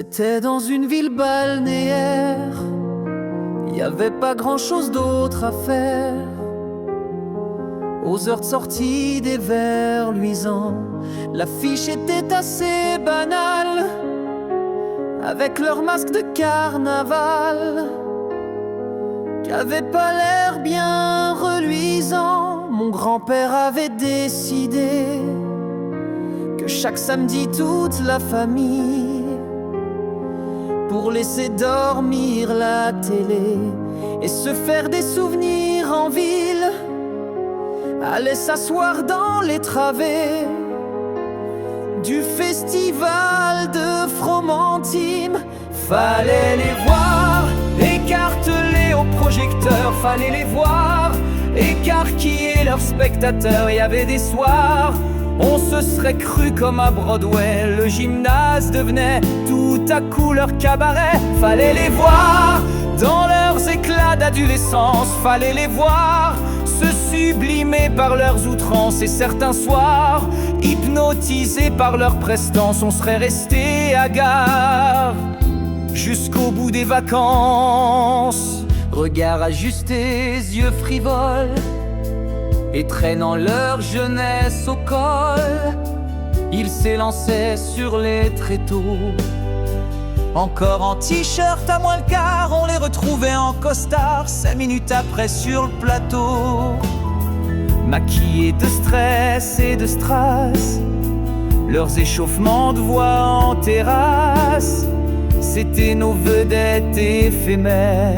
C'était dans une ville balnéaire, y avait pas grand chose d'autre à faire. Aux heures de sortie des verres luisants, l'affiche était assez banale, avec leur masque de carnaval, qui avait pas l'air bien reluisant. Mon grand-père avait décidé que chaque samedi toute la famille, pour laisser dormir la télé et se faire des souvenirs en ville, allait s'asseoir dans les travées du festival de Fromentime. Fallait les voir, écartelés au projecteur. Fallait les voir, écarquiller leurs spectateurs. Il y avait des soirs, on se serait cru comme à Broadway. Le gymnase devenait tout à coup leur cabaret. Fallait les voir dans leurs éclats d'adolescence. Fallait les voir se sublimer par leurs outrances. Et certains soirs, hypnotisés par leur prestance, on serait resté hagard jusqu'au bout des vacances. Regards ajustés, yeux frivoles, et traînant leur jeunesse au col, ils s'élançaient sur les tréteaux. Encore en t-shirt à moins le quart, on les retrouvait en costard 5 minutes après sur le plateau. Maquillés de stress et de strass, leurs échauffements de voix en terrasse, c'étaient nos vedettes éphémères.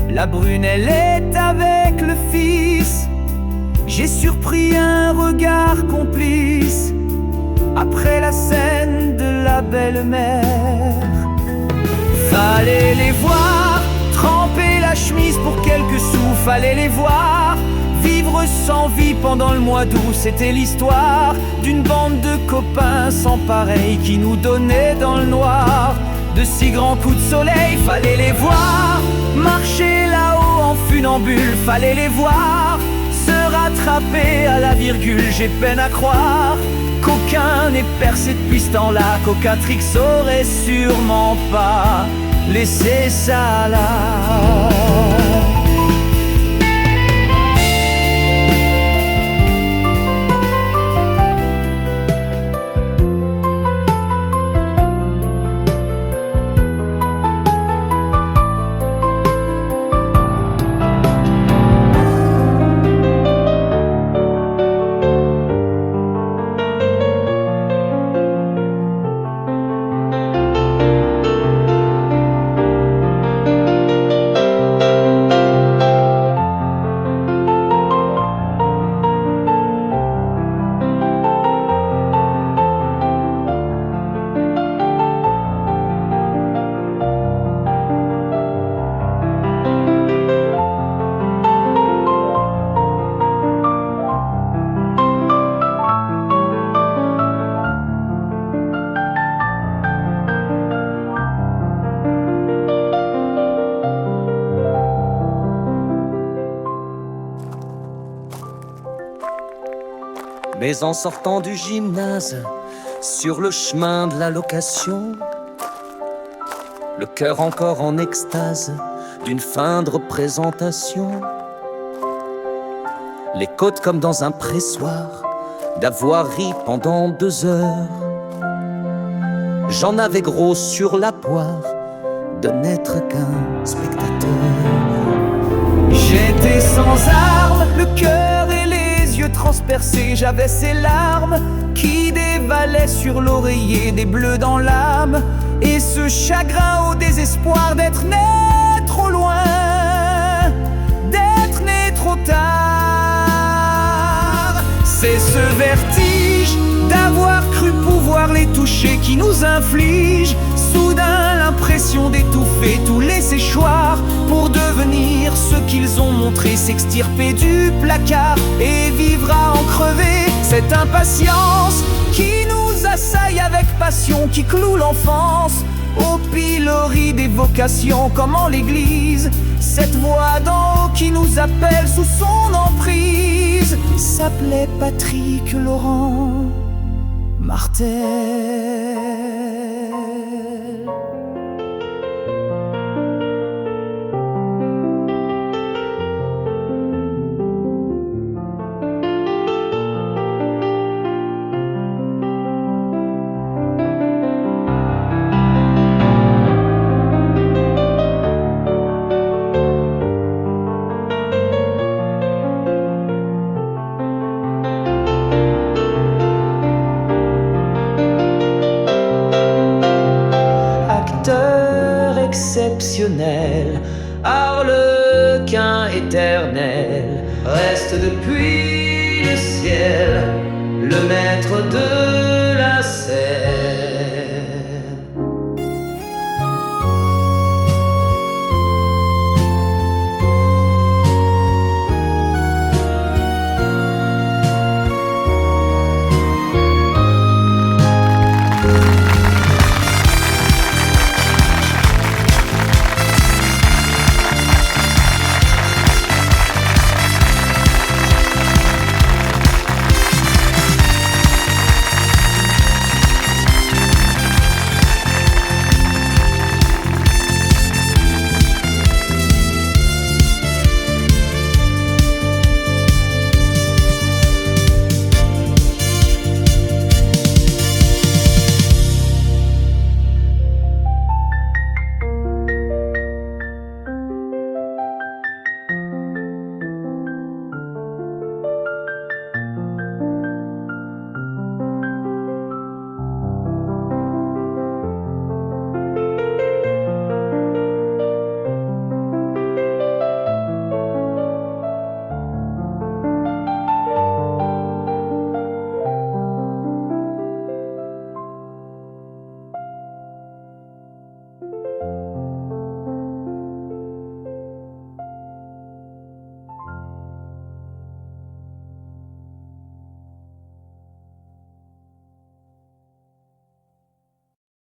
La brune, elle est avec le fils. J'ai surpris un regard complice après la scène de la belle-mère. Fallait les voir tremper la chemise pour quelques sous. Fallait les voir vivre sans vie pendant le mois d'août. C'était l'histoire d'une bande de copains sans pareil qui nous donnait dans le noir de si grands coups de soleil. Fallait les voir marcher là-haut en funambule. Fallait les voir se rattraper à la virgule. J'ai peine à croire qu'aucun n'ait percé depuis ce temps-là, qu'Ocatrix aurait sûrement pas laissé ça là. Mais en sortant du gymnase, sur le chemin de la location, le cœur encore en extase d'une fin de représentation, les côtes comme dans un pressoir, d'avoir ri pendant 2 heures. J'en avais gros sur la poire de n'être qu'un spectateur. J'étais sans armes, le cœur et les yeux transpercés. J'avais ces larmes qui dévalaient sur l'oreiller, des bleus dans l'âme, et ce chagrin au désespoir d'être né trop loin, d'être né trop tard. C'est ce vertige d'avoir cru pouvoir les toucher qui nous inflige soudain l'impression d'étouffer tous les séchoirs pour devenir ce qu'ils ont montré, s'extirper du placard et vivre à en crever. Cette impatience qui nous assaille avec passion, qui cloue l'enfance au pilori des vocations, comme en l'église. Cette voix d'en haut qui nous appelle sous son emprise s'appelait Patrick Laurent Martel. acteur exceptionnel, arlequin éternel, reste depuis le ciel le maître de la scène.